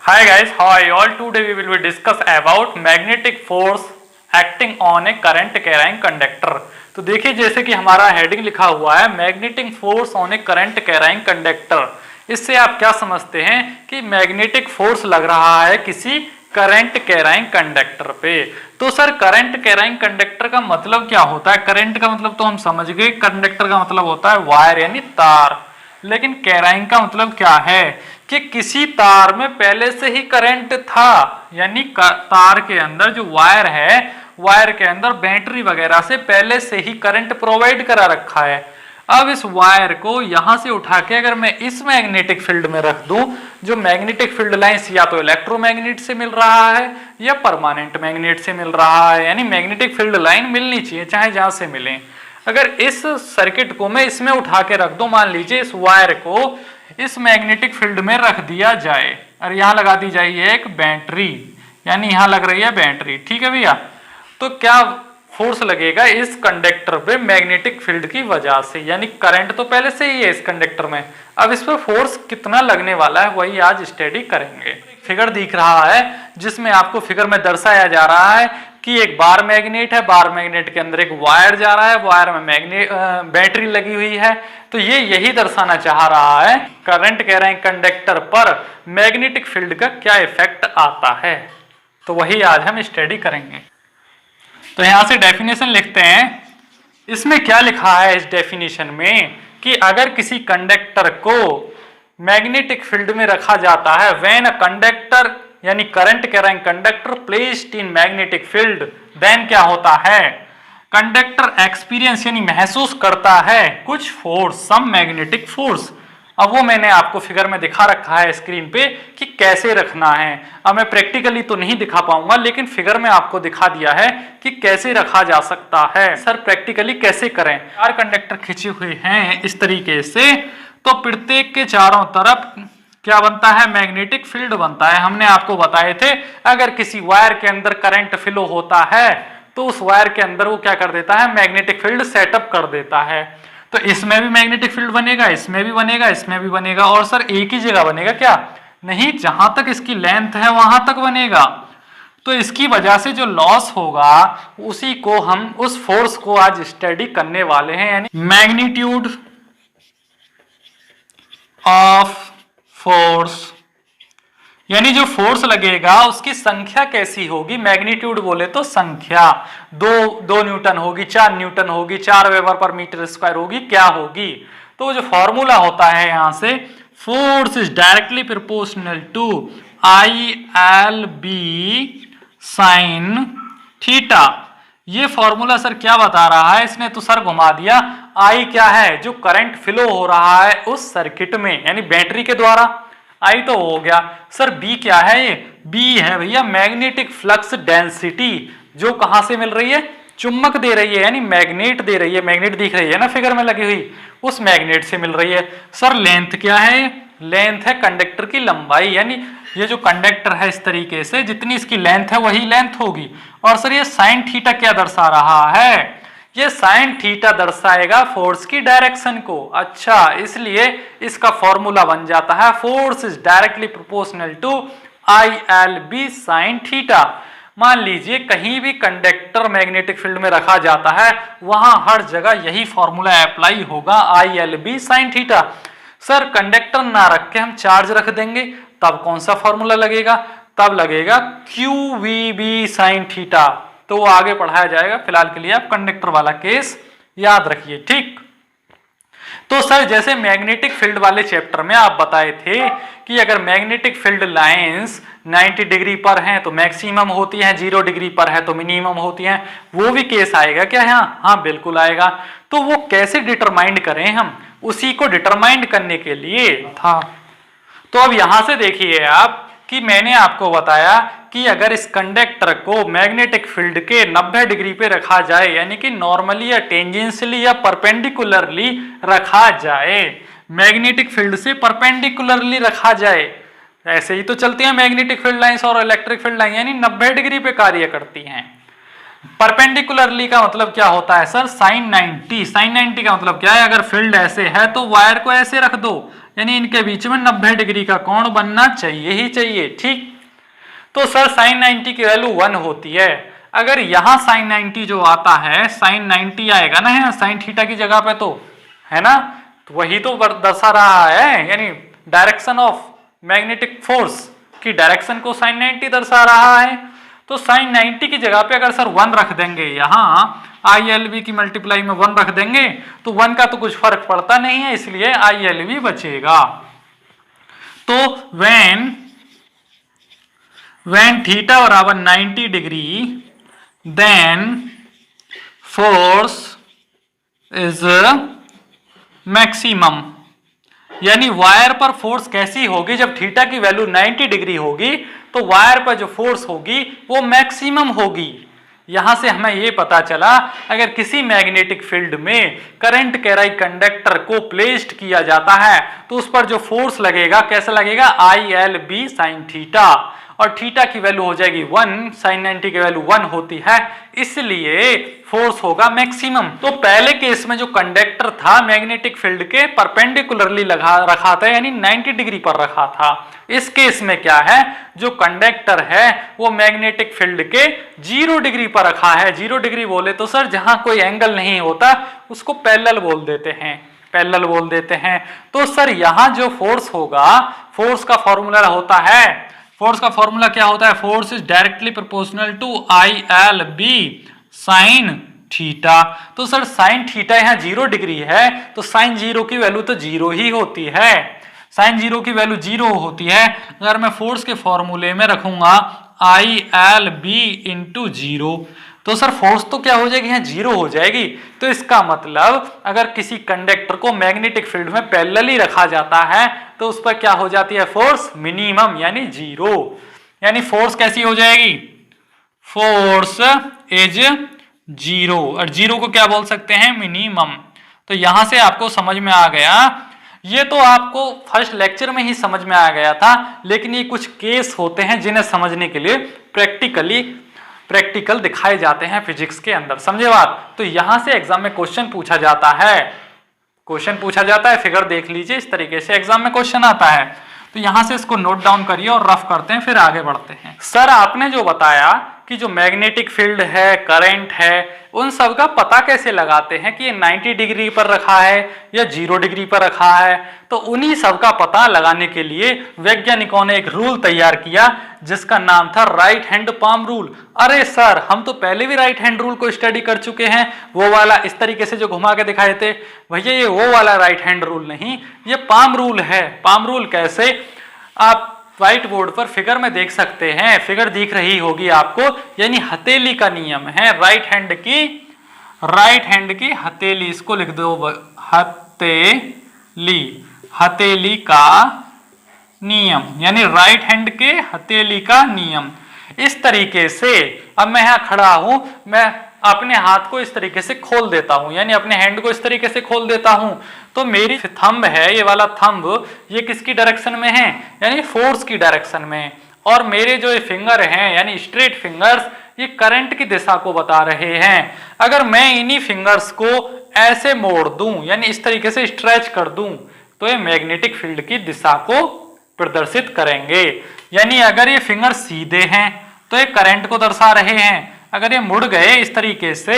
Hi guys, how are you all? Today we will be discuss about magnetic force acting on a current carrying conductor। तो देखिए जैसे कि हमारा heading लिखा हुआ है magnetic force on A current carrying conductor. इससे आप क्या समझते हैं कि मैग्नेटिक फोर्स लग रहा है किसी करंट कैरिंग कंडक्टर पे। तो सर करंट कैरिंग कंडक्टर का मतलब क्या होता है? करंट का मतलब तो हम समझ गए, कंडक्टर का मतलब होता है वायर यानी तार। लेकिन कैरिंग का मतलब क्या है कि किसी तार में पहले से ही करंट था, यानी तार के अंदर जो वायर है, वायर के अंदर बैटरी वगैरह से पहले से ही करंट प्रोवाइड करा रखा है। अब इस वायर को यहां से उठा के अगर मैं इस मैग्नेटिक फील्ड में रख दूं, जो मैग्नेटिक फील्ड लाइंस या तो इलेक्ट्रोमैग्नेट से मिल रहा है या परमानेंट मैग्नेट से मिल रहा है, यानी मैग्नेटिक फील्ड लाइन मिलनी चाहिए चाहे जहां से मिले। अगर इस सर्किट को मैं इसमें उठा के रख दूं, मान लीजिए इस वायर को इस मैग्नेटिक फील्ड में रख दिया जाए और यहां लगा दी जाए एक बैटरी, यानी यहां लग रही है बैटरी, ठीक है भैया। तो क्या फोर्स लगेगा इस कंडक्टर पे मैग्नेटिक फील्ड की वजह से, यानी करंट तो पहले से ही है इस कंडक्टर में, अब इस पर फोर्स कितना लगने वाला है वही आज स्टडी करेंगे। फिगर दिख रहा है जिसमें आपको फिगर में दर्शाया जा रहा है कि एक बार मैग्नेट है, बार मैग्नेट के अंदर एक वायर जा रहा है, वायर में बैटरी लगी हुई है। तो ये यही दर्शाना चाह रहा है करंट कैरिंग कंडक्टर पर मैग्नेटिक फील्ड का क्या इफेक्ट आता है। तो वही आज हम स्टडी करेंगे। तो यहां से डेफिनेशन लिखते हैं। इसमें क्या लिखा है इस डेफिनेशन में कि अगर किसी कंडक्टर को मैग्नेटिक फील्ड में रखा जाता है, व्हेन अ कंडक्टर यानी current carrying conductor placed in magnetic field, then क्या होता है, कंडक्टर एक्सपीरियंस यानी महसूस करता है कुछ फोर्स, सम मैग्नेटिक फोर्स। अब वो मैंने आपको फिगर में दिखा रखा है स्क्रीन पे कि कैसे रखना है। अब मैं प्रैक्टिकली तो नहीं दिखा पाऊंगा, लेकिन फिगर में आपको दिखा दिया है कि कैसे रखा जा सकता है। सर प्रैक्टिकली कैसे करें? 4 कंडक्टर खींचे हुए हैं इस तरीके से, तो प्रत्येक के चारों तरफ क्या बनता है, मैग्नेटिक फील्ड बनता है। हमने आपको बताए थे अगर किसी वायर के अंदर करंट फ्लो होता है तो उस वायर के अंदर वो क्या कर देता है, मैग्नेटिक फील्ड सेटअप कर देता है। तो इसमें भी मैग्नेटिक फील्ड बनेगा, इसमें भी बनेगा, इसमें भी बनेगा, और सर एक ही जगह बनेगा क्या? नहीं, जहां तक इसकी लेंथ है वहां तक बनेगा। तो इसकी वजह से जो लॉस होगा उसी को हम, उस फोर्स को आज स्टडी करने वाले हैं, यानी मैग्नीट्यूड ऑफ फोर्स, यानी जो फोर्स लगेगा उसकी संख्या कैसी होगी। मैग्नीट्यूड बोले तो संख्या, 2 न्यूटन होगी, 4 न्यूटन होगी, 4 वेबर पर मीटर स्क्वायर होगी, क्या होगी। तो जो फॉर्मूला होता है यहां से, force is directly proportional to ILB sine theta. ये फॉर्मूला सर क्या बता रहा है, इसने तो सर घुमा दिया। I क्या है, जो करंट फ्लो हो रहा है उस सर्किट में, यानी बैटरी के द्वारा, आई तो हो गया। सर बी क्या है, ये बी है भैया मैग्नेटिक फ्लक्स डेंसिटी, जो कहां से मिल रही है, चुंबक दे रही है, यानी मैग्नेट दे रही है, मैग्नेट दिख रही है ना फिगर में लगी हुई, उस मैग्नेट से मिल रही है। सर लेंथ क्या है, लेंथ है कंडक्टर की लंबाई, यानी ये जो कंडक्टर है इस तरीके से जितनी इसकी लेंथ है वही लेंथ होगी। और सर ये साइन थीटा क्या दर्शा रहा है, ये साइन थीटा दर्शाएगा फोर्स की डायरेक्शन को। अच्छा, इसलिए इसका फॉर्मूला बन जाता है force is directly proportional to ILB sine theta. मान लीजिए कहीं भी कंडक्टर मैग्नेटिक फील्ड में रखा जाता है, वहां हर जगह यही फॉर्मूला अप्लाई होगा, ILB sine theta. Sir conductor ना रख के हम चार्ज रख देंगे, तब कौन सा फॉर्मूला लगेगा, तब लगेगा QVB साइन थीटा। तो वो आगे पढ़ाया जाएगा, फिलहाल के लिए आप कंडक्टर वाला केस याद रखिए, ठीक। तो सर जैसे मैग्नेटिक फील्ड वाले चैप्टर में आप बताए थे कि अगर मैग्नेटिक फील्ड लाइंस 90 डिग्री पर हैं तो मैक्सिमम होती हैं, 0 डिग्री पर है तो मिनिमम होती हैं, वो भी केस आएगा क्या यहाँ? हाँ बिल्कुल आएगा। तो वो कैसे डिटरमाइंड करें हम, उसी को डिटरमाइंड करने के लिए था। तो अब यहां से देखिए आप कि मैंने आपको बताया कि अगर इस कंडक्टर को मैग्नेटिक फील्ड के 90 डिग्री पे रखा जाए, यानी कि नॉर्मली या टेंजेंशियली या परपेंडिकुलरली रखा जाए, मैग्नेटिक फील्ड से परपेंडिकुलरली रखा जाए, ऐसे ही तो चलती हैं मैग्नेटिक फील्ड लाइंस और इलेक्ट्रिक फील्ड लाइन, यानी 90 डिग्री पे कार्य करती हैं। परपेंडिकुलरली का मतलब क्या होता है सर, साइन 90। साइन 90 का मतलब क्या है, अगर फील्ड ऐसे है तो वायर को ऐसे रख दो, यानी इनके बीच में 90 डिग्री का कोण बनना चाहिए ही चाहिए, ठीक। तो सर साइन 90 की वैल्यू 1 होती है। अगर यहां साइन 90 जो आता है, साइन 90 आएगा ना यहाँ साइन थीटा की जगह पे, तो है ना, तो वही तो दर्शा रहा है, यानी डायरेक्शन ऑफ मैग्नेटिक फोर्स की डायरेक्शन को साइन 90 दर्शा रहा है। तो साइन 90 की जगह पे अगर सर 1 रख देंगे, यहाँ ILB की मल्टीप्लाई में 1 रख देंगे, तो 1 का तो कुछ फर्क पड़ता नहीं है, इसलिए ILB बचेगा। तो when theta बराबर 90 degree, then force is maximum. यानी वायर पर फोर्स कैसी होगी, जब थीटा की वैल्यू 90 डिग्री होगी तो वायर पर जो फोर्स होगी वो मैक्सिमम होगी। यहां से हमें यह पता चला, अगर किसी मैग्नेटिक फील्ड में करंट कैराई कंडक्टर को प्लेस्ड किया जाता है तो उस पर जो फोर्स लगेगा कैसा लगेगा, ILB साइन थीटा, और थीटा की वैल्यू हो जाएगी 1, साइन 90 की वैल्यू 1 होती है, इसलिए फोर्स होगा मैक्सिमम। तो पहले केस में जो कंडक्टर था मैग्नेटिक फील्ड के परपेंडिकुलरली लगा रखा था, यानी 90 डिग्री पर रखा था। इस केस में क्या है, जो कंडक्टर है वो मैग्नेटिक फील्ड के 0 डिग्री पर रखा है। 0 डिग्री बोले तो सर जहां कोई एंगल नहीं होता उसको पैरेलल बोल देते हैं, पैरेलल बोल देते हैं। तो सर यहां जो फोर्स होगा, फोर्स का फॉर्मूला होता है, फोर्स का फॉर्मूला क्या होता है, force is directly proportional to ILB sine theta. तो सर साइन थीटा यहाँ 0 डिग्री है, तो साइन 0 की वैल्यू तो 0 ही होती है, साइन 0 की वैल्यू 0 होती है। अगर मैं फोर्स के फॉर्मूले में रखूंगा ILB इंटू 0, तो सर फोर्स तो क्या हो जाएगी, यहाँ 0 हो जाएगी। तो इसका मतलब अगर किसी कंडक्टर को मैग्नेटिक फील्ड में पैरेलली रखा जाता है तो उस पर क्या हो जाती है, फोर्स मिनिमम यानी 0। यानी फोर्स कैसी हो जाएगी, फोर्स इज 0, और 0 को क्या बोल सकते हैं, मिनिमम। तो यहां से आपको समझ में आ गया, ये तो आपको फर्स्ट लेक्चर में ही समझ में आ गया था, लेकिन ये कुछ केस होते हैं जिन्हें समझने के लिए प्रैक्टिकल दिखाए जाते हैं फिजिक्स के अंदर, समझे बात। तो यहां से एग्जाम में क्वेश्चन पूछा जाता है, क्वेश्चन पूछा जाता है, फिगर देख लीजिए, इस तरीके से एग्जाम में क्वेश्चन आता है। तो यहां से इसको नोट डाउन करिए और रफ करते हैं, फिर आगे बढ़ते हैं। सर आपने जो बताया कि जो मैग्नेटिक फील्ड है, करंट है, उन सब का पता कैसे लगाते हैं कि ये 90 डिग्री पर रखा है या 0 डिग्री पर रखा है, तो उन्हीं सब का पता लगाने के लिए वैज्ञानिकों ने एक रूल तैयार किया जिसका नाम था राइट हैंड पाम रूल। अरे सर हम तो पहले भी राइट हैंड रूल को स्टडी कर चुके हैं, वो वाला इस तरीके से जो घुमा के दिखाए थे, भैया ये वो वाला राइट हैंड रूल नहीं, ये पाम रूल है। पाम रूल कैसे, आप व्हाइट बोर्ड पर फिगर में देख सकते हैं, फिगर दिख रही होगी आपको, यानी हथेली का नियम है, राइट हैंड की हथेली, इसको लिख दो हथेली का नियम, यानी राइट हैंड के हथेली का नियम। इस तरीके से अब मैं यहां खड़ा हूं, मैं अपने हाथ को इस तरीके से खोल देता हूं, यानी अपने हैंड को इस तरीके से खोल देता हूं, तो मेरी थंब है, ये वाला थंब, ये किसकी डायरेक्शन में है, यानी फोर्स की डायरेक्शन में, और मेरे जो ये फिंगर हैं यानी स्ट्रेट फिंगर्स, ये करंट की दिशा को बता रहे हैं। अगर मैं इन्हीं फिंगर्स को ऐसे मोड़ दूं, यानी इस तरीके से स्ट्रेच कर दूं, तो ये मैग्नेटिक फील्ड की दिशा को प्रदर्शित करेंगे। यानी अगर ये फिंगर सीधे हैं तो ये करंट को दर्शा रहे हैं, अगर ये मुड़ गए इस तरीके से,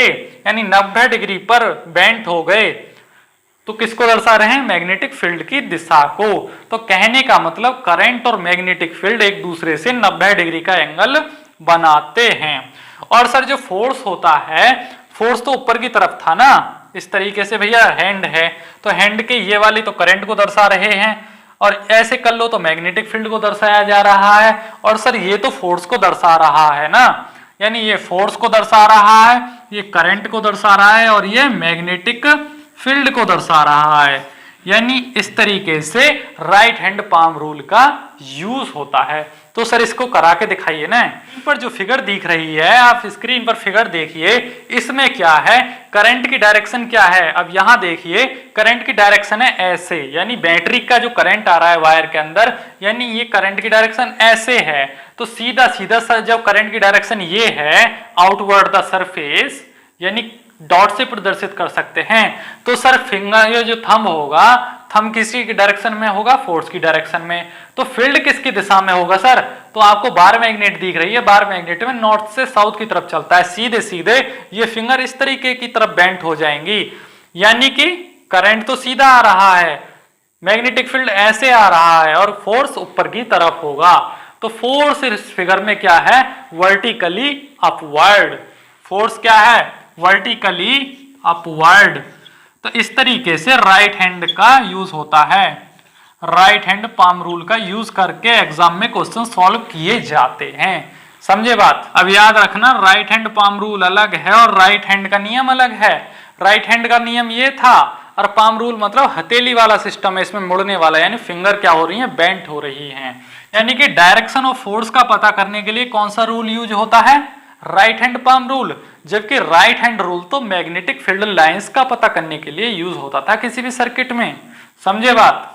यानी 90 डिग्री पर बेंट हो गए, तो किसको दर्शा रहे हैं, मैग्नेटिक फील्ड की दिशा को। तो कहने का मतलब करंट और मैग्नेटिक फील्ड एक दूसरे से 90 डिग्री का एंगल बनाते हैं। और सर जो फोर्स होता है, फोर्स तो ऊपर की तरफ था ना, इस तरीके से भैया हैंड है, तो हैंड के ये वाली तो करंट को दर्शा रहे हैं, और ऐसे कर लो तो मैग्नेटिक फील्ड को दर्शाया जा रहा है, और सर ये तो फोर्स को दर्शा रहा है ना, यानी ये फोर्स को दर्शा रहा है, ये करंट को दर्शा रहा है, और ये मैग्नेटिक फील्ड को दर्शा रहा है। यानी इस तरीके से राइट हैंड पाम रूल का यूज होता है। तो सर इसको करा के दिखाइए ना। इन पर जो फिगर दिख रही है, आप स्क्रीन पर फिगर देखिए, इसमें क्या है, करंट की डायरेक्शन क्या है। अब यहां देखिए करंट की डायरेक्शन है ऐसे, यानी बैटरी का जो करंट आ रहा है वायर के अंदर, यानी ये करंट की डायरेक्शन ऐसे है। तो सीधा सीधा सर जब करंट की डायरेक्शन ये है आउटवर्ड द सरफेस, यानी डॉट से प्रदर्शित कर सकते हैं, तो सर फिंगर ये जो थंब होगा, थंब किसी की डायरेक्शन में होगा, फोर्स की डायरेक्शन में। तो फील्ड किसकी दिशा में होगा सर, तो आपको बार मैग्नेट दिख रही है, बार मैग्नेट में नॉर्थ से साउथ की तरफ चलता है, सीधे सीधे ये फिंगर इस तरीके की तरफ बेंट हो जाएंगी, यानी कि करंट तो सीधा आ रहा है, मैग्नेटिक फील्ड ऐसे आ रहा है और फोर्स ऊपर की तरफ होगा। तो फोर्स इस फिगर में क्या है, वर्टिकली अपवर्ड। फोर्स क्या है, वर्टिकली अपवर्ड। तो इस तरीके से राइट हैंड का यूज होता है, राइट हैंड पाम रूल का यूज करके एग्जाम में क्वेश्चन सॉल्व किए जाते हैं। समझे बात। अब याद रखना राइट हैंड पाम रूल अलग है और राइट हैंड का नियम अलग है। राइट हैंड का नियम ये था और पाम रूल मतलब हथेली वाला सिस्टम है, इसमें मुड़ने वाला, यानी फिंगर क्या हो रही है, बेंट हो रही है। यानी कि डायरेक्शन ऑफ फोर्स का पता करने के लिए कौन सा रूल यूज होता है, राइट हैंड पाम रूल। जबकि राइट हैंड रूल तो मैग्नेटिक फील्ड लाइंस का पता करने के लिए यूज होता था किसी भी सर्किट में। समझे बात।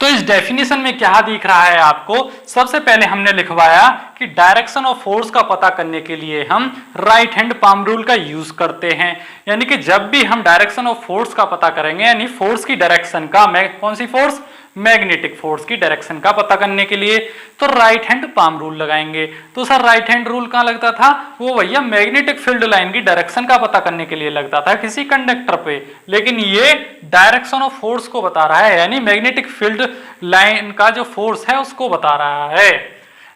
तो इस डेफिनेशन में क्या दिख रहा है आपको, सबसे पहले हमने लिखवाया कि डायरेक्शन ऑफ फोर्स का पता करने के लिए हम राइट हैंड पाम रूल का यूज करते हैं। यानी कि जब भी हम डायरेक्शन ऑफ फोर्स का पता करेंगे, यानी फोर्स की डायरेक्शन का, कौन सी फोर्स, मैग्नेटिक फोर्स की डायरेक्शन का पता करने के लिए तो राइट हैंड पाम रूल लगाएंगे। तो सर राइट हैंड रूल कहां लगता था, वो भैया मैग्नेटिक फील्ड लाइन की डायरेक्शन का पता करने के लिए लगता था किसी कंडक्टर पे। लेकिन ये डायरेक्शन ऑफ फोर्स को बता रहा है, यानी मैग्नेटिक फील्ड लाइन का जो फोर्स है उसको बता रहा है।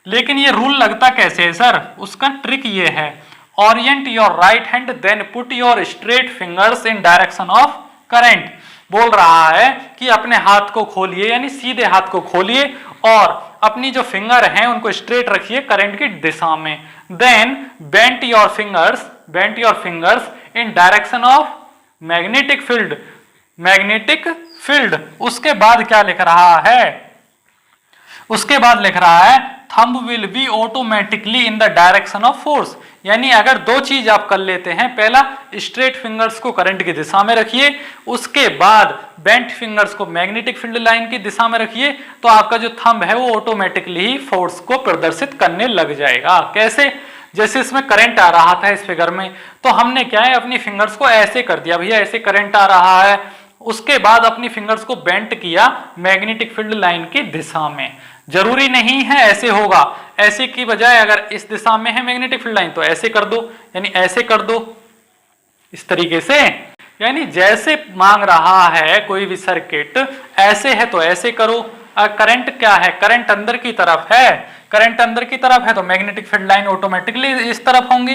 लेकिन ये रूल लगता कैसे है सर, उसका ट्रिक ये है, orient your right hand then put your straight fingers in direction of current. बोल रहा है कि अपने हाथ को खोलिए, यानी सीधे हाथ को खोलिए और अपनी जो फिंगर हैं उनको स्ट्रेट रखिए करंट की दिशा में। Then bent your fingers in direction of magnetic field. उसके बाद क्या लिख रहा है, उसके बाद लिख रहा है thumb will be automatically in the direction of force. यानी अगर दो चीज आप कर लेते हैं, पहला स्ट्रेट फिंगर्स को करंट की दिशा में रखिए, उसके बाद बेंट फिंगर्स को मैग्नेटिक फील्ड लाइन की दिशा में रखिए, तो आपका जो थंब है वो ऑटोमेटिकली ही फोर्स को प्रदर्शित करने लग जाएगा। कैसे, जैसे इसमें करंट आ रहा था इस फिगर में, तो हमने क्या है अपनी फिंगर्स को ऐसे कर दिया, भैया ऐसे करंट आ रहा है, उसके बाद अपनी फिंगर्स को बेंट किया मैग्नेटिक फील्ड लाइन की दिशा में। जरूरी नहीं है ऐसे होगा, ऐसे की बजाय अगर इस दिशा में है मैग्नेटिक फील्ड लाइन तो ऐसे कर दो, यानी ऐसे कर दो इस तरीके से। यानी जैसे मांग रहा है कोई भी सर्किट, ऐसे है तो ऐसे करो। करंट क्या है, करंट अंदर की तरफ है, करंट अंदर की तरफ है तो मैग्नेटिक फील्ड लाइन ऑटोमेटिकली इस तरफ होंगी,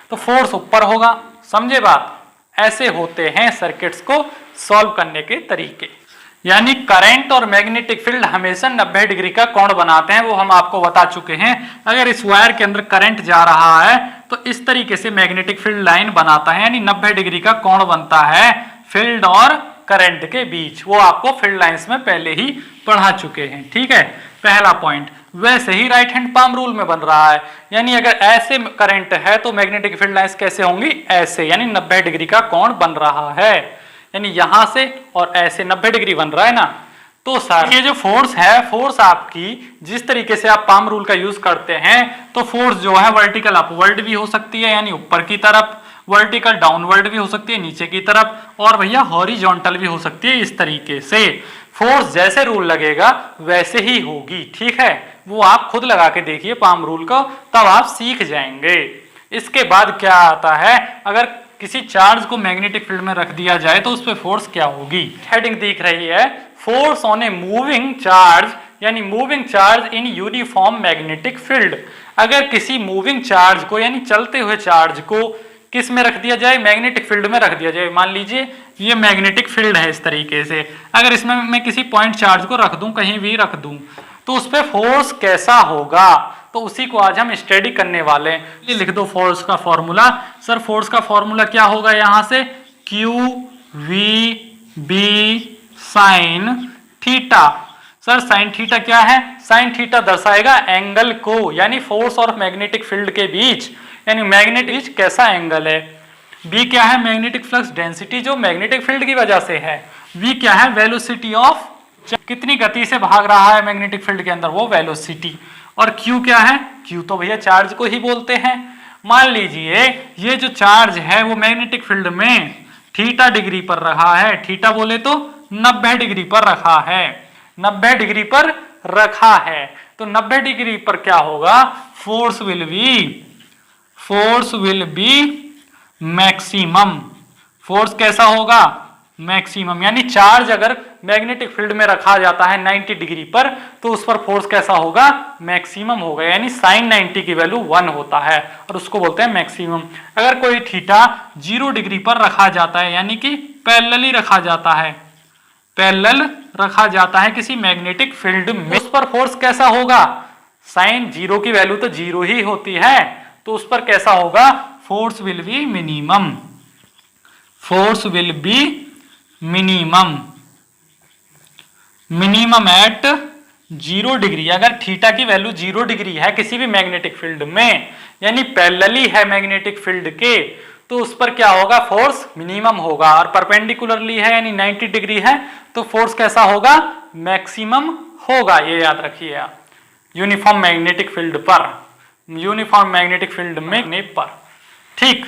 तो फोर्स ऊपर होगा। समझे बात। ऐसे होते हैं सर्किट्स को सॉल्व करने के तरीके। यानी करंट और मैग्नेटिक फील्ड हमेशा 90 डिग्री का कोण बनाते हैं, वो हम आपको बता चुके हैं। अगर इस वायर के अंदर करंट जा रहा है तो इस तरीके से मैग्नेटिक फील्ड लाइन बनाता है, यानी 90 डिग्री का कोण बनता है फील्ड और करंट के बीच। वो आपको फील्ड लाइंस में पहले ही पढ़ा चुके हैं। ठीक है, पहला पॉइंट। वैसे ही राइट हैंड पाम रूल में बन रहा है, यानी अगर ऐसे करंट है तो मैग्नेटिक फील्ड लाइंस कैसे होंगी, ऐसे, यानी 90 डिग्री का कोण बन रहा है, यानी यहां से और ऐसे 90 डिग्री बन रहा है ना। तो सर ये जो फोर्स है, फोर्स आपकी जिस तरीके से आप पाम रूल का यूज करते हैं, तो फोर्स जो है वर्टिकल अपवर्ड भी हो सकती है, यानी ऊपर की तरफ, वर्टिकल डाउनवर्ड भी हो सकती है नीचे की तरफ, और भैया हॉरिजॉन्टल भी हो सकती है। इस तरीके से फोर्स जैसे रूल लगेगा वैसे ही होगी। ठीक है, वो आप खुद लगा के देखिए पाम रूल को, तब आप सीख जाएंगे। इसके बाद क्या आता है, अगर किसी चार्ज को मैग्नेटिक फील्ड में रख दिया जाए तो उस पर फोर्स क्या होगी। हेडिंग दिख रही है, force on a moving charge, यानी moving charge in uniform magnetic field. अगर किसी मूविंग चार्ज को, यानी चलते हुए चार्ज को किस में रख दिया जाए, मैग्नेटिक फील्ड में रख दिया जाए। मान लीजिए ये मैग्नेटिक फील्ड है इस तरीके से, अगर इसमें मैं किसी पॉइंट चार्ज को रख दूं, कहीं भी रख दूं, तो उस पर फोर्स कैसा होगा, तो उसी को आज हम स्टडी करने वाले हैं। ये लिख दो फोर्स का फॉर्मूला। सर फोर्स का फॉर्मूला क्या होगा, यहां से Q V B sine theta. Sir sine theta क्या है? साइन थीटा दर्शाएगा एंगल को, यानी फोर्स और मैग्नेटिक फील्ड के बीच, यानी मैग्नेटिक कैसा एंगल है। बी क्या है? मैग्नेटिक फ्लक्स डेंसिटी जो मैग्नेटिक फील्ड की वजह से है। वी क्या है? वेलोसिटी ऑफ, कितनी गति से भाग रहा है मैग्नेटिक फील्ड के अंदर, वो वेलोसिटी। और क्यू क्या है? क्यू तो भैया चार्ज को ही बोलते हैं। मान लीजिए ये जो चार्ज है वो मैग्नेटिक फील्ड में थीटा डिग्री पर रखा है, थीटा बोले तो 90 डिग्री पर रखा है, 90 डिग्री पर रखा है। तो 90 डिग्री पर क्या होगा? Force will be maximum. Force कैसा होगा? मैक्सिमम। यानी चार्ज अगर मैग्नेटिक फील्ड में रखा जाता है 90 डिग्री पर, तो उस पर फोर्स कैसा होगा? मैक्सिमम होगा। यानी साइन 90 की वैल्यू 1 होता है और उसको बोलते हैं मैक्सिमम। अगर कोई थीटा 0 डिग्री पर रखा जाता है, यानी कि पैरेलली रखा जाता है, पैरेलल रखा जाता है किसी मैग्नेटिक फील्ड में, उस पर फोर्स कैसा होगा? साइन 0 की वैल्यू तो 0 ही होती है, तो उस पर कैसा होगा? Force will be minimum. Force will be minimum, minimum at 0 degree. अगर थीटा की वैल्यू 0 डिग्री है किसी भी मैग्नेटिक फील्ड में, यानी पैरेलली है मैग्नेटिक फील्ड के, तो उस पर क्या होगा? फोर्स मिनिमम होगा। और परपेंडिकुलरली है यानी 90 डिग्री है, तो फोर्स कैसा होगा? मैक्सिमम होगा। ये याद रखिए आप। यूनिफॉर्म मैग्नेटिक फील्ड पर, यूनिफॉर्म मैग्नेटिक फील्ड में पर, ठीक।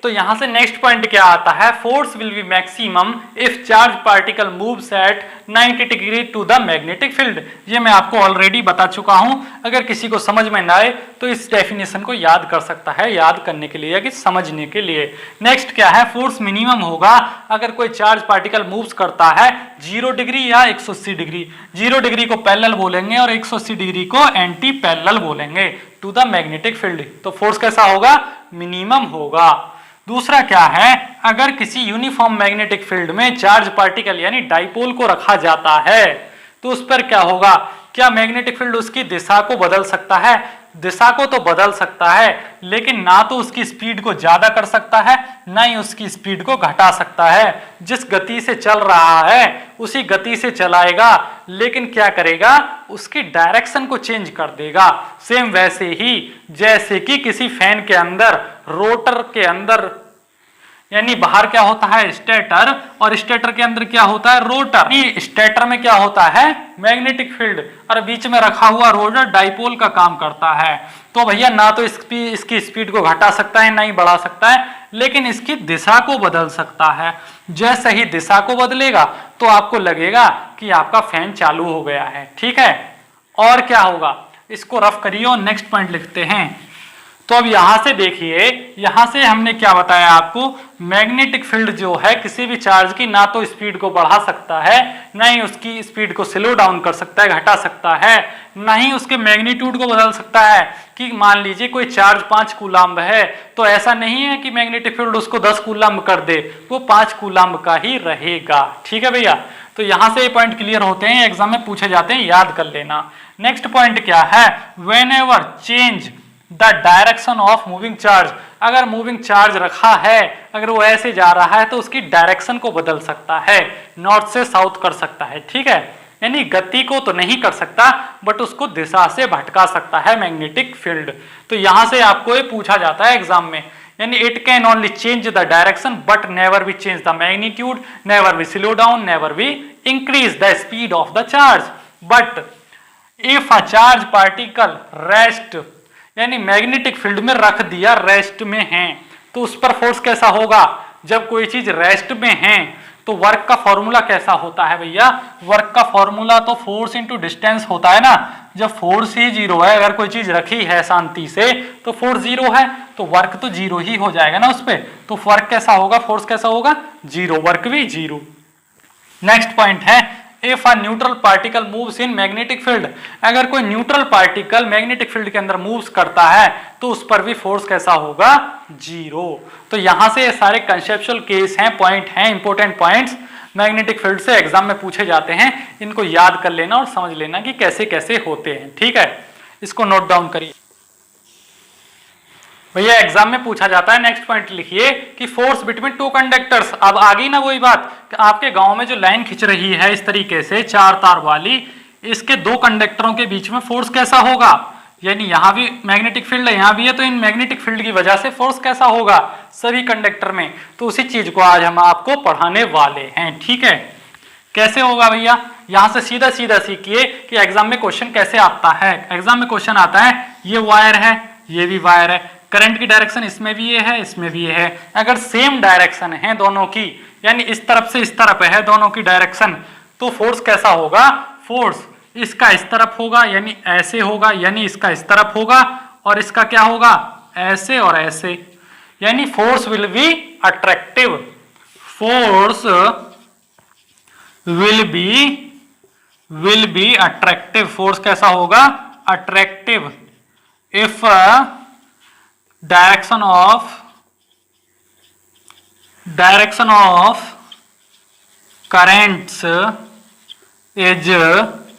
तो यहां से नेक्स्ट पॉइंट क्या आता है? Force will be maximum if charge particle moves at 90 degree to the magnetic field. ये मैं आपको ऑलरेडी बता चुका हूं। अगर किसी को समझ में ना आए तो इस डेफिनेशन को याद कर सकता है, याद करने के लिए या कि समझने के लिए। नेक्स्ट क्या है? फोर्स मिनिमम होगा अगर कोई चार्ज पार्टिकल मूव्स करता है 0 डिग्री या 180 डिग्री। 0 डिग्री को पैरेलल बोलेंगे और 180 डिग्री को एंटी पैरेलल बोलेंगे टू द मैग्नेटिक फील्ड। तो फोर्स कैसा होगा? मिनिमम होगा। दूसरा क्या है? अगर किसी यूनिफॉर्म मैग्नेटिक फील्ड में चार्ज पार्टिकल यानी डाइपोल को रखा जाता है, तो उस पर क्या होगा? क्या मैग्नेटिक फील्ड उसकी दिशा को बदल सकता है? दिशा को तो बदल सकता है, लेकिन ना तो उसकी स्पीड को ज्यादा कर सकता है, ना ही उसकी स्पीड को घटा सकता है। जिस गति से चल रहा है उसी गति से चलाएगा, लेकिन क्या करेगा? उसकी डायरेक्शन को चेंज कर देगा। सेम वैसे ही जैसे कि किसी फैन के अंदर, रोटर के अंदर, यानी बाहर क्या होता है? स्टेटर, और स्टेटर के अंदर क्या होता है? रोटर। स्टेटर में क्या होता है? मैग्नेटिक फील्ड, और बीच में रखा हुआ रोटर डाइपोल का काम करता है। तो भैया ना तो इसकी स्पीड को घटा सकता है, ना ही बढ़ा सकता है, लेकिन इसकी दिशा को बदल सकता है। जैसे ही दिशा को बदलेगा तो आपको लगेगा कि आपका फैन चालू हो गया है, ठीक है। और क्या होगा? इसको रफ करिए और नेक्स्ट पॉइंट लिखते हैं। तो अब यहां से देखिए, यहां से हमने क्या बताया आपको? मैग्नेटिक फील्ड जो है किसी भी चार्ज की ना तो स्पीड को बढ़ा सकता है, ना ही उसकी स्पीड को स्लो डाउन कर सकता है, घटा सकता है, ना ही उसके मैग्नीट्यूड को बदल सकता है। कि मान लीजिए कोई चार्ज 5 कूलम्ब है, तो ऐसा नहीं है कि मैग्नेटिक फील्ड उसको 10 कूलम्ब कर दे, वो 5 कूलम्ब का ही रहेगा, ठीक है भैया। तो यहां से ये पॉइंट क्लियर होते हैं, एग्जाम में पूछे जाते हैं, याद कर लेना। नेक्स्ट पॉइंट क्या है? Whenever change the direction of moving charge. अगर मूविंग चार्ज रखा है, अगर वो ऐसे जा रहा है, तो उसकी डायरेक्शन को बदल सकता है, नॉर्थ से साउथ कर सकता है, ठीक है। यानी गति को तो नहीं कर सकता, बट उसको दिशा से भटका सकता है मैग्नेटिक फील्ड। तो यहां से आपको ये पूछा जाता है एग्जाम में, यानी it can only change the direction but never be change the magnitude, never be slow down, never be increase the speed of the charge. But if a charge particle rest, यानी magnetic field में रख दिया, rest में है, तो उस पर force कैसा होगा? जब कोई चीज रेस्ट में है तो वर्क का फॉर्मूला कैसा होता है भैया? वर्क का फॉर्मूला तो फोर्स इंटू डिस्टेंस होता है ना। जब फोर्स ही 0 है, अगर कोई चीज रखी है शांति से, तो फोर्स 0 है, तो वर्क तो 0 ही हो जाएगा ना उस पर। तो वर्क कैसा होगा? फोर्स कैसा होगा? 0, वर्क भी 0। नेक्स्ट पॉइंट है, if a neutral particle moves in magnetic field. अगर कोई न्यूट्रल पार्टिकल मैग्नेटिक फील्ड के अंदर मूव्स करता है, तो उस पर भी फोर्स कैसा होगा? 0। तो यहां से ये सारे कंसेप्चुअल केस हैं, पॉइंट हैं, इंपॉर्टेंट पॉइंट्स मैग्नेटिक फील्ड से एग्जाम में पूछे जाते हैं। इनको याद कर लेना और समझ लेना कि कैसे कैसे होते हैं, ठीक है। इसको नोट डाउन करिए। भैया एग्जाम में पूछा जाता है, नेक्स्ट पॉइंट लिखिए कि फोर्स बिटवीन टू कंडक्टर्स। अब आ गई ना वही बात कि आपके गांव में जो लाइन खिंच रही है इस तरीके से 4 तार वाली, इसके 2 कंडक्टरों के बीच में फोर्स कैसा होगा, यानी यहाँ भी मैग्नेटिक फील्ड है, यहाँ भी है, तो इन मैग्नेटिक फील्ड की वजह से फोर्स कैसा होगा सभी कंडक्टर में। तो उसी चीज को आज हम आपको पढ़ाने वाले हैं, ठीक है। कैसे होगा भैया, यहां से सीधा सीधा सीखिए कि एग्जाम में क्वेश्चन कैसे आता है। एग्जाम में क्वेश्चन आता है, ये वायर है, ये भी वायर है, करंट की डायरेक्शन इसमें भी ये है, इसमें भी ये है। अगर सेम डायरेक्शन है दोनों की, यानी इस तरफ से इस तरफ है दोनों की डायरेक्शन, तो फोर्स कैसा होगा, फोर्स इसका इस तरफ होगा यानी ऐसे होगा, यानी इसका इस तरफ होगा, और इसका क्या होगा ऐसे और ऐसे, यानी force will be attractive. Force will be attractive. Force कैसा होगा, attractive. If direction of currents is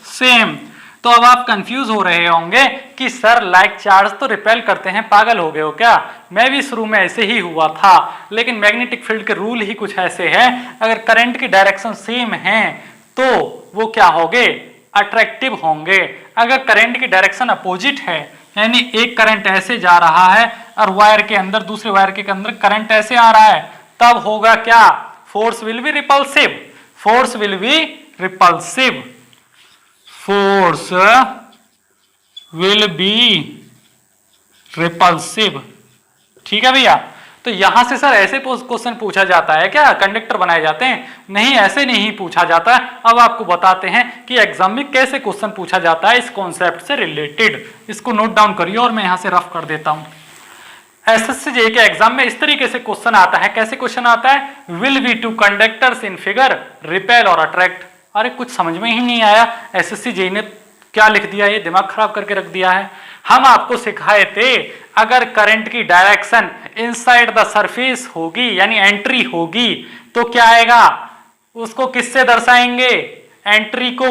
same. तो अब आप कंफ्यूज हो रहे होंगे कि सर लाइक चार्ज तो रिपेल करते हैं, पागल हो गए हो क्या। मैं भी शुरू में ऐसे ही हुआ था, लेकिन मैग्नेटिक फील्ड के रूल ही कुछ ऐसे हैं, अगर करंट की डायरेक्शन सेम है तो वो क्या होंगे, अट्रैक्टिव होंगे। अगर करंट की डायरेक्शन अपोजिट है, यानी एक करंट ऐसे जा रहा है और वायर के अंदर, दूसरे वायर के अंदर करंट ऐसे आ रहा है, तब होगा क्या, force will be repulsive. Force will be repulsive. Force will be repulsive, ठीक है भैया। तो यहां से सर ऐसे क्वेश्चन पूछा जाता है क्या, कंडक्टर बनाए जाते हैं, नहीं ऐसे नहीं पूछा जाता। अब आपको बताते हैं कि एग्जाम में कैसे क्वेश्चन पूछा जाता है इस कॉन्सेप्ट से रिलेटेड। इसको नोट डाउन करिए और मैं यहां से रफ कर देता हूं। एसएससी जेईई के एग्जाम में इस तरीके से क्वेश्चन आता है। कैसे क्वेश्चन आता है, will be two conductors in figure repel और अट्रैक्ट। अरे कुछ समझ में ही नहीं आया, एसएससी जेईई ने क्या लिख दिया, ये दिमाग खराब करके रख दिया है। हम आपको सिखाए थे अगर करंट की डायरेक्शन इनसाइड द सरफेस होगी, यानी एंट्री होगी, तो क्या आएगा, उसको किससे दर्शाएंगे, एंट्री को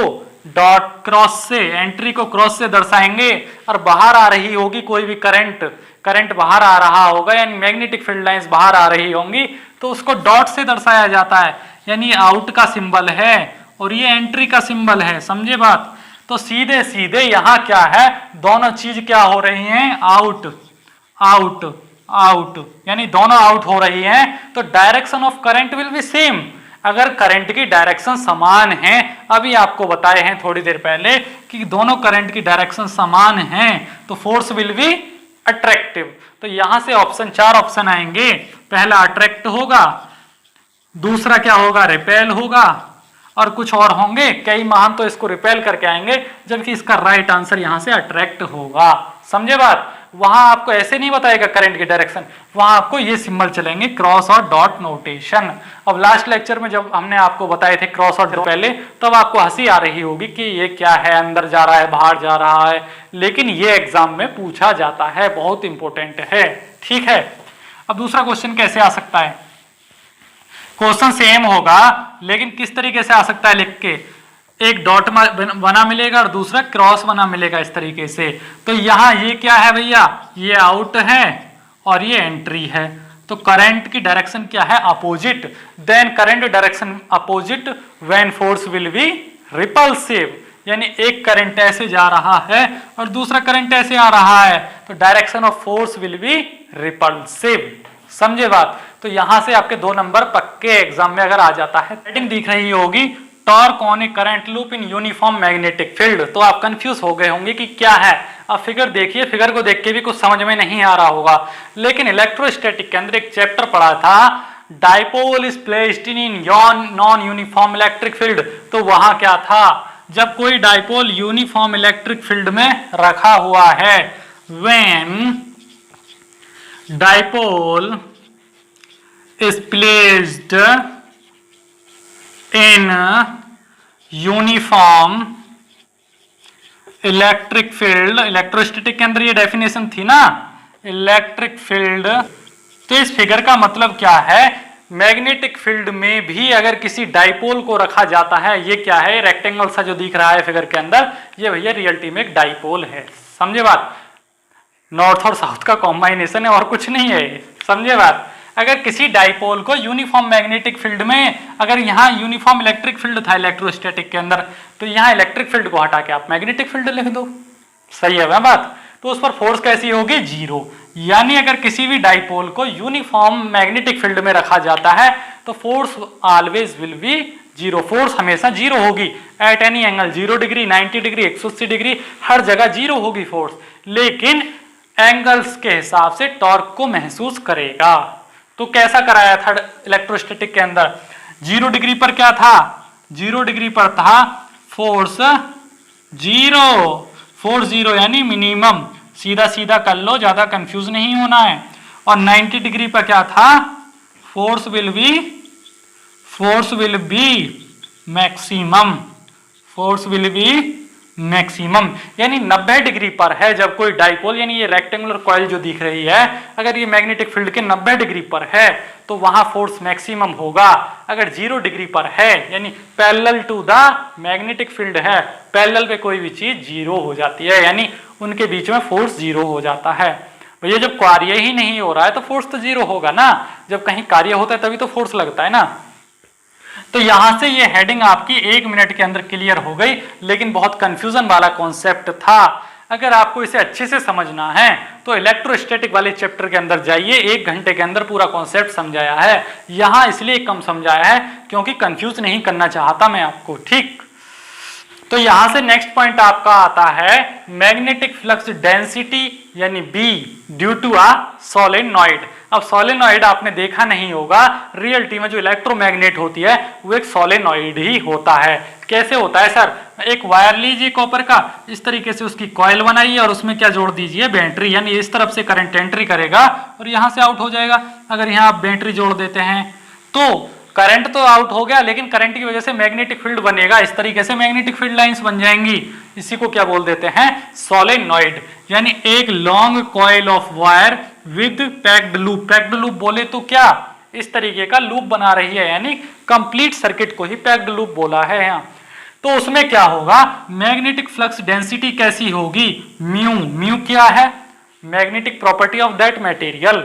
डॉट क्रॉस से, एंट्री को क्रॉस से दर्शाएंगे। और बाहर आ रही होगी कोई भी करंट बाहर आ रहा होगा, यानी मैग्नेटिक फील्ड लाइंस बाहर आ रही होंगी, तो उसको डॉट से दर्शाया जाता है, यानी आउट का सिंबल है और ये एंट्री का सिंबल है, समझे बात। तो सीधे सीधे यहां क्या है, दोनों चीज क्या हो रही हैं, आउट आउट आउट, यानी दोनों आउट हो रही हैं। तो direction of current will be same. अगर करंट की डायरेक्शन समान है, अभी आपको बताए हैं थोड़ी देर पहले कि दोनों करंट की डायरेक्शन समान है, तो फोर्स विल बी अट्रैक्टिव। तो यहां से ऑप्शन 4 ऑप्शन आएंगे, पहला अट्रैक्ट होगा, दूसरा क्या होगा, रिपेल होगा, और कुछ और होंगे, कई महान तो इसको रिपेल करके आएंगे, जबकि इसका राइट आंसर यहां से अट्रैक्ट होगा, समझे बात। वहां आपको ऐसे नहीं बताएगा करंट की डायरेक्शन, वहां आपको ये सिंबल चलेंगे क्रॉस और डॉट नोटेशन। अब लास्ट लेक्चर में जब हमने आपको बताए थे क्रॉस और डॉट पहले, तब आपको हंसी आ रही होगी कि ये क्या है, अंदर जा रहा है बाहर जा रहा है, लेकिन ये एग्जाम में पूछा जाता है, बहुत इंपॉर्टेंट है, ठीक है। अब दूसरा क्वेश्चन कैसे आ सकता है, क्वेश्चन सेम होगा लेकिन किस तरीके से आ सकता है, लिख के एक डॉट बना मिलेगा और दूसरा क्रॉस बना मिलेगा इस तरीके से। तो यहां ये क्या है भैया, ये आउट है और ये एंट्री है, तो करंट की डायरेक्शन क्या है, opposite. Then current direction opposite when force will be repulsive, यानी एक करंट ऐसे जा रहा है और दूसरा करंट ऐसे आ रहा है, तो direction of force will be repulsive, समझे बात। तो यहां से आपके 2 नंबर पक्के एग्जाम में अगर आ जाता है। हेडिंग दिख रही होगी, torque on A current loop in uniform magnetic field. तो आप कंफ्यूज हो गए होंगे कि क्या है। अब फिगर देखिए, फिगर को देख के भी कुछ समझ में नहीं आ रहा होगा, लेकिन इलेक्ट्रोस्टैटिक के अंदर एक चैप्टर पढ़ा था, dipole is placed in non uniform electric field. तो वहां क्या था, जब कोई डाइपोल यूनिफॉर्म इलेक्ट्रिक फील्ड में रखा हुआ है, when dipole is placed in uniform electric field। Electrostatic के अंदर ये डेफिनेशन थी ना, इलेक्ट्रिक फील्ड। तो इस फिगर का मतलब क्या है, मैग्नेटिक फील्ड में भी अगर किसी डाइपोल को रखा जाता है, ये क्या है, रेक्टेंगल सा जो दिख रहा है फिगर के अंदर, ये भैया रियलिटी में एक डाइपोल है, समझे बात। नॉर्थ और साउथ का कॉम्बाइनेशन है और कुछ नहीं है, समझे बात। अगर किसी डाइपोल को यूनिफॉर्म मैग्नेटिक फील्ड में, अगर यहाँ यूनिफॉर्म इलेक्ट्रिक फील्ड था इलेक्ट्रोस्टैटिक के अंदर, तो यहाँ इलेक्ट्रिक फील्ड को हटा के आप मैग्नेटिक फील्ड लिख दो, सही है वह बात। तो उस पर फोर्स कैसी होगी, जीरो। यानी अगर किसी भी डाइपोल को यूनिफॉर्म मैग्नेटिक फील्ड में रखा जाता है तो force always will be zero, force हमेशा जीरो होगी at any angle, 0 degree, 90 degree, 180 degree, हर जगह जीरो होगी फोर्स। लेकिन एंगल्स के हिसाब से टॉर्क को महसूस करेगा। तो कैसा कराया था इलेक्ट्रोस्टैटिक के अंदर, 0 डिग्री पर क्या था, 0 डिग्री पर था फोर्स जीरो, फोर्स जीरो यानी मिनिमम, सीधा सीधा कर लो, ज्यादा कंफ्यूज नहीं होना है। और 90 डिग्री पर क्या था, force will be maximum, force will be maximum. यानी 90 डिग्री पर है जब कोई डाइपोल, यानी ये रेक्टेंगुलर कॉइल जो दिख रही है, अगर ये मैग्नेटिक फील्ड के 90 डिग्री पर है तो वहां फोर्स मैक्सिमम होगा। अगर 0 डिग्री पर है यानी parallel to the magnetic field है, पैरेलल पे कोई भी चीज जीरो हो जाती है, यानी उनके बीच में फोर्स जीरो हो जाता है। भैया जब कार्य ही नहीं हो रहा है तो फोर्स तो जीरो होगा ना, जब कहीं कार्य होता है तभी तो फोर्स लगता है ना। तो यहां से ये हेडिंग आपकी 1 मिनट के अंदर क्लियर हो गई, लेकिन बहुत कंफ्यूजन वाला कॉन्सेप्ट था। अगर आपको इसे अच्छे से समझना है तो इलेक्ट्रोस्टैटिक वाले चैप्टर के अंदर जाइए, 1 घंटे के अंदर पूरा कॉन्सेप्ट समझाया है। यहां इसलिए कम समझाया है क्योंकि कंफ्यूज नहीं करना चाहता मैं आपको, ठीक। तो यहां से नेक्स्ट पॉइंट आपका आता है मैग्नेटिक फ्लक्स डेंसिटी यानी B due to a solenoid. अब सोलेनॉइड आपने देखा नहीं होगा, रियलिटी में जो इलेक्ट्रोमैग्नेट होती है वो एक सोलेनॉइड ही होता है। कैसे होता है सर, एक वायर लीजिए कॉपर का, इस तरीके से उसकी कॉइल बनाइए और उसमें क्या जोड़ दीजिए, बैटरी, यानी इस तरफ से करंट एंट्री करेगा और यहां से आउट हो जाएगा। अगर यहां आप बैटरी जोड़ देते हैं तो करंट तो आउट हो गया, लेकिन करंट की वजह से मैग्नेटिक फील्ड बनेगा, इस तरीके से मैग्नेटिक फील्ड लाइंस बन जाएंगी। इसी को क्या बोल देते हैं, सोलेनॉइड। यानी एक long coil of wire with packed loop, packed loop बोले तो क्या, इस तरीके का लूप बना रही है, यानी कंप्लीट सर्किट को ही पैक्ड लूप बोला है यहाँ। तो उसमें क्या होगा, मैग्नेटिक फ्लक्स डेंसिटी कैसी होगी, म्यू। म्यू क्या है, magnetic property of that material.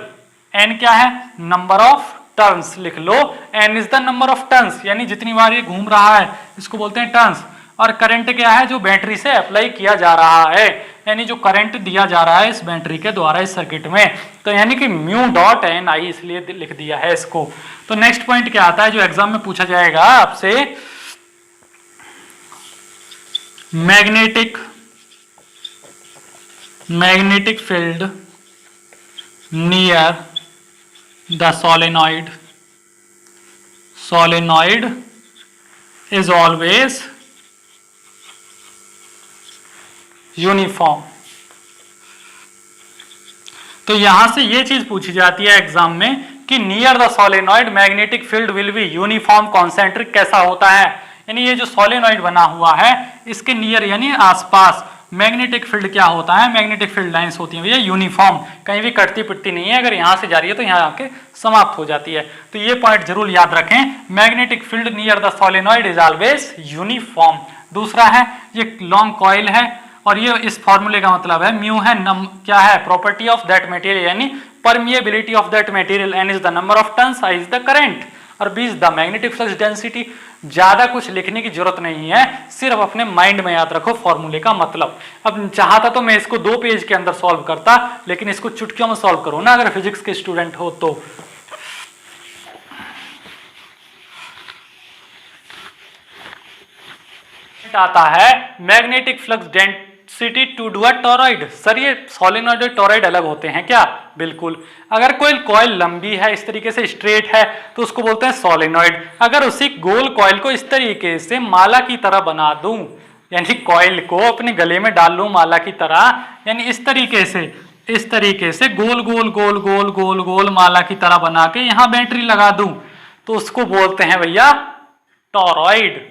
N क्या है, नंबर ऑफ टर्न्स, लिख लो n is the number of turns, यानी जितनी बार ये घूम रहा है इसको बोलते हैं टर्न्स। और करंट क्या है, जो बैटरी से अप्लाई किया जा रहा है, यानी जो करंट दिया जा रहा है इस बैटरी के द्वारा इस सर्किट में, तो यानी कि म्यू डॉट एन आई इसलिए लिख दिया है इसको। तो नेक्स्ट पॉइंट क्या आता है जो एग्जाम में पूछा जाएगा आपसे, magnetic field near the solenoid is always uniform। तो यहां से ये चीज पूछी जाती है एग्जाम में कि near the solenoid magnetic field will be uniform concentric. कैसा होता है, यानी ये जो सोलेनॉइड बना हुआ है इसके नियर यानी आसपास मैग्नेटिक फील्ड क्या होता है, मैग्नेटिक फील्ड लाइंस होती हैं भैया यूनिफॉर्म, कहीं भी कटती पिटती नहीं है, अगर यहां से जा रही है तो यहां आके समाप्त हो जाती है। तो ये पॉइंट जरूर याद रखें, magnetic field near the solenoid is always uniform. दूसरा है ये लॉन्ग कॉइल है और ये इस फॉर्मूले का मतलब है म्यू है क्या है, प्रॉपर्टी ऑफ दैट मटेरियल यानी permeability of that material, N is the number of turns, I is the current और B is the magnetic flux density. ज्यादा कुछ लिखने की जरूरत नहीं है, सिर्फ अपने माइंड में याद रखो फॉर्मूले का मतलब। अब चाहता तो मैं इसको 2 पेज के अंदर सॉल्व करता, लेकिन इसको चुटकियों में सॉल्व करो ना अगर फिजिक्स के स्टूडेंट हो तो। आता है magnetic flux density to do a toroid. Sir ये सोलेनॉइड और टॉरॉइड अलग होते हैं क्या, बिल्कुल। अगर कोई कॉइल लंबी है इस तरीके से स्ट्रेट है तो उसको बोलते हैं सोलेनॉइड। अगर उसी गोल कॉइल को इस तरीके से माला की तरह बना दूं, यानी कॉइल को अपने गले में डाल लूं माला की तरह, यानी इस तरीके से गोल गोल गोल गोल गोल गोल माला की तरह बना के यहां बैटरी लगा दूं, तो उसको बोलते हैं भैया टॉरॉइड।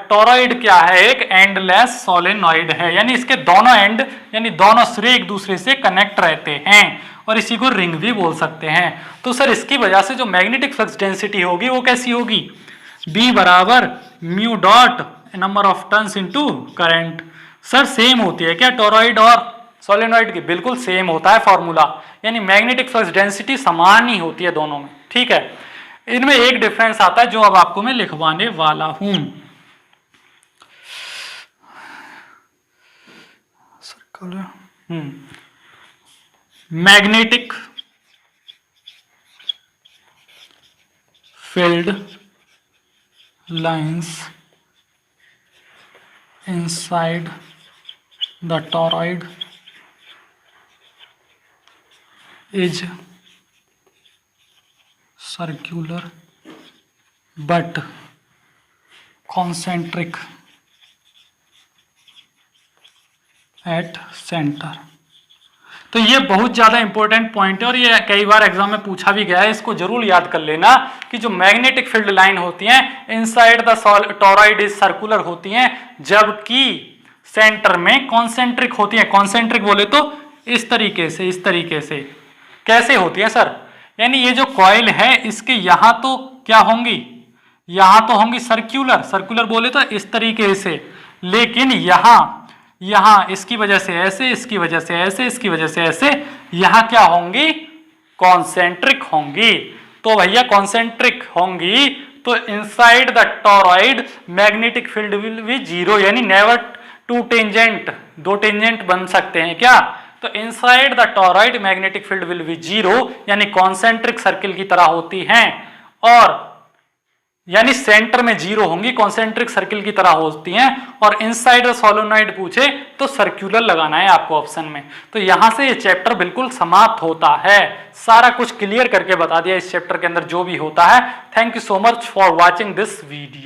टॉरॉइड क्या है, एक एंडलेस सोलेनॉइड है, यानी इसके दोनों एंड यानी दोनों सिरे एक दूसरे से कनेक्ट रहते हैं और इसी को रिंग भी बोल सकते हैं। तो सर इसकी वजह से जो मैग्नेटिक फ्लक्स डेंसिटी होगी वो कैसी होगी, B बराबर mu dot number of turns into current. Sir same होती है क्या टॉरॉइड और सोलेनॉइड की बिल्कुल सेम होता है फॉर्मूला, यानी मैग्नेटिक फ्लक्स डेंसिटी समान ही होती है दोनों में, ठीक है। इनमें एक डिफरेंस आता है जो अब आपको मैं लिखवाने वाला हूं। Magnetic field lines inside the toroid is circular but concentric at center। तो ये बहुत ज्यादा इंपॉर्टेंट पॉइंट है और ये कई बार एग्जाम में पूछा भी गया है, इसको जरूर याद कर लेना कि जो मैग्नेटिक फील्ड लाइन होती हैं inside the toroid is circular होती हैं, जबकि सेंटर में कॉन्सेंट्रिक होती हैं। कॉन्सेंट्रिक बोले तो इस तरीके से, इस तरीके से कैसे होती है सर, यानी ये जो कॉइल है इसके यहां तो क्या होंगी, यहां तो होंगी सर्कुलर, सर्कुलर बोले तो इस तरीके से, लेकिन यहां इसकी वजह से ऐसे, इसकी वजह से ऐसे, इसकी वजह से ऐसे, यहां क्या होंगी, कॉन्सेंट्रिक होंगी। तो भैया कॉन्सेंट्रिक होंगी तो inside the toroid magnetic field will be zero, यानी नेवर टू टेंजेंट, दो टेंजेंट बन सकते हैं क्या, तो inside the toroid magnetic field will be zero, यानी कॉन्सेंट्रिक सर्किल की तरह होती हैं, और यानी सेंटर में जीरो होंगी, कॉन्सेंट्रिक सर्किल की तरह होती हैं, और इनसाइड द सोलेनॉइड पूछे तो सर्कुलर लगाना है आपको ऑप्शन में। तो यहां से ये चैप्टर बिल्कुल समाप्त होता है, सारा कुछ क्लियर करके बता दिया इस चैप्टर के अंदर जो भी होता है। Thank you so much for watching this video.